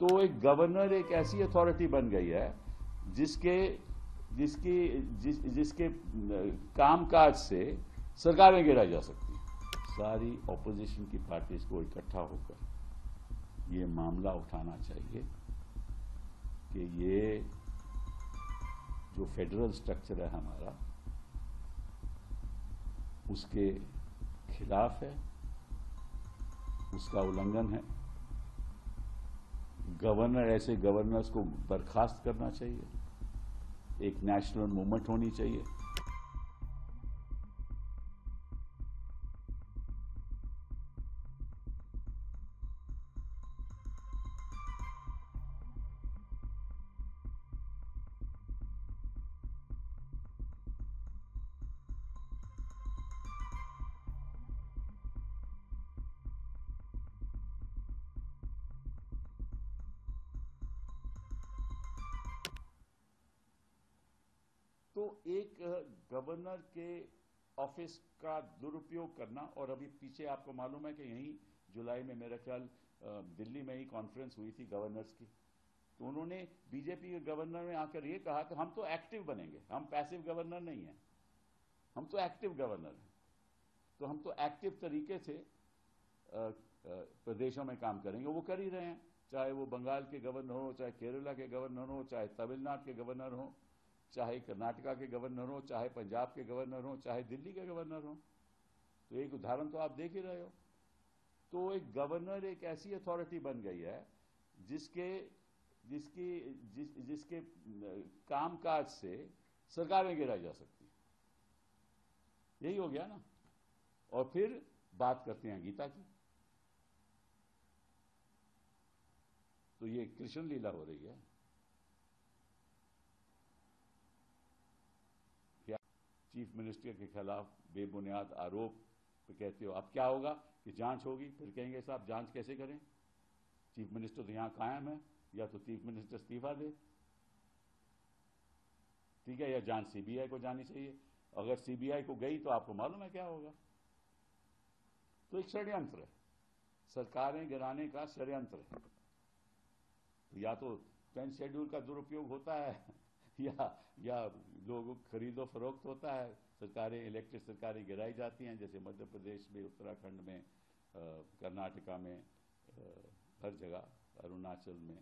तो एक गवर्नर एक ऐसी अथॉरिटी बन गई है जिसके जिसकी जिसके कामकाज से सरकारें गिराई जा सकती हैं। सारी ऑपोजिशन की पार्टीज को इकट्ठा होकर ये मामला उठाना चाहिए कि ये जो फेडरल स्ट्रक्चर है हमारा उसके खिलाफ है, उसका उल्लंघन है। गवर्नर ऐसे गवर्नर्स को बर्खास्त करना चाहिए, एक नेशनल मूवमेंट होनी चाहिए। तो एक गवर्नर के ऑफिस का दुरुपयोग करना, और अभी पीछे आपको मालूम है कि यहीं जुलाई में मेरा ख्याल दिल्ली में ही कॉन्फ्रेंस हुई थी गवर्नर्स की, तो उन्होंने बीजेपी के गवर्नर ने आकर ये कहा कि हम तो एक्टिव बनेंगे, हम पैसिव गवर्नर नहीं हैं, हम तो एक्टिव गवर्नर हैं। तो हम तो एक्टिव तरीके से प्रदेशों में काम करेंगे। वो कर ही रहे हैं, चाहे वो बंगाल के गवर्नर हो, चाहे केरला के गवर्नर हो, चाहे तमिलनाडु के गवर्नर हो, चाहे कर्नाटका के गवर्नर हो, चाहे पंजाब के गवर्नर हो, चाहे दिल्ली के गवर्नर हो। तो एक उदाहरण तो आप देख ही रहे हो। तो एक गवर्नर एक ऐसी अथॉरिटी बन गई है जिसके जिसकी जिसके कामकाज से सरकारें गिराई जा सकती हैं। यही हो गया ना। और फिर बात करते हैं गीता की। तो ये कृष्ण लीला हो रही है। चीफ मिनिस्टर के खिलाफ बेबुनियाद आरोप तो कहते हो, अब क्या होगा कि जांच होगी, फिर कहेंगे साहब जांच कैसे करें, चीफ मिनिस्टर तो यहां कायम है, या तो चीफ मिनिस्टर इस्तीफा दे, ठीक है, या जांच सीबीआई को जानी चाहिए। अगर सीबीआई को गई तो आपको मालूम है क्या होगा। तो एक षड्यंत्र है, सरकारें गिराने का षड्यंत्र है। या तो 10 शेड्यूल का दुरुपयोग होता है या लोगों खरीदो फरोख्त होता है, सरकारें इलेक्टेड सरकारें गिराई जाती हैं, जैसे मध्य प्रदेश में, उत्तराखंड में, कर्नाटका में, हर जगह, अरुणाचल में,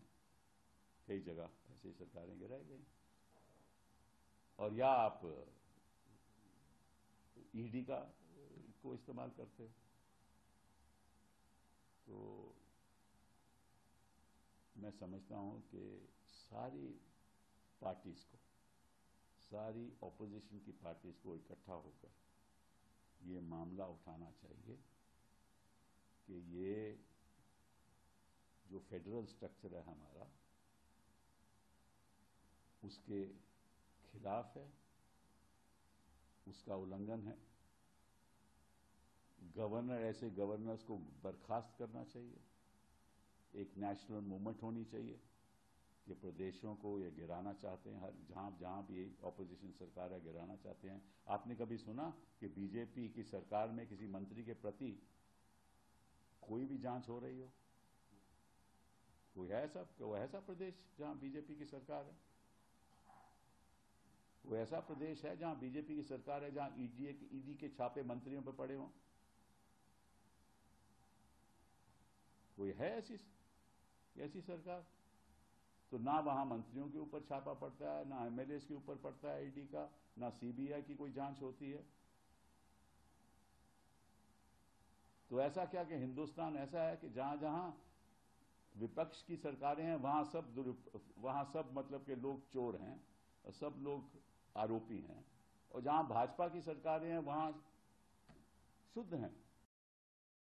कई जगह ऐसी सरकारें गिराई गई। और या आप ईडी का को इस्तेमाल करते हो। तो मैं समझता हूं कि सारी पार्टीज को, सारी ऑपोजिशन की पार्टीज को इकट्ठा होकर ये मामला उठाना चाहिए कि ये जो फेडरल स्ट्रक्चर है हमारा उसके खिलाफ है, उसका उल्लंघन है। गवर्नर ऐसे गवर्नर्स को बर्खास्त करना चाहिए, एक नेशनल मूवमेंट होनी चाहिए कि प्रदेशों को ये गिराना चाहते हैं, हर जहां भी ऑपोजिशन सरकार गिराना चाहते हैं। आपने कभी सुना कि बीजेपी की सरकार में किसी मंत्री के प्रति कोई भी जांच हो रही हो? कोई ऐसा प्रदेश जहां बीजेपी की सरकार है? कोई ऐसा प्रदेश है जहां बीजेपी की सरकार है जहां ईडी के छापे मंत्रियों पर पड़े हों? कोई है ऐसी सरकार? तो ना वहां मंत्रियों के ऊपर छापा पड़ता है, ना एमएलए के ऊपर पड़ता है ईडी का, ना सीबीआई की कोई जांच होती है। तो ऐसा क्या कि हिंदुस्तान ऐसा है कि जहां जहां विपक्ष की सरकारें हैं वहां सब मतलब के लोग चोर हैं और सब लोग आरोपी हैं, और जहां भाजपा की सरकारें हैं वहां शुद्ध हैं।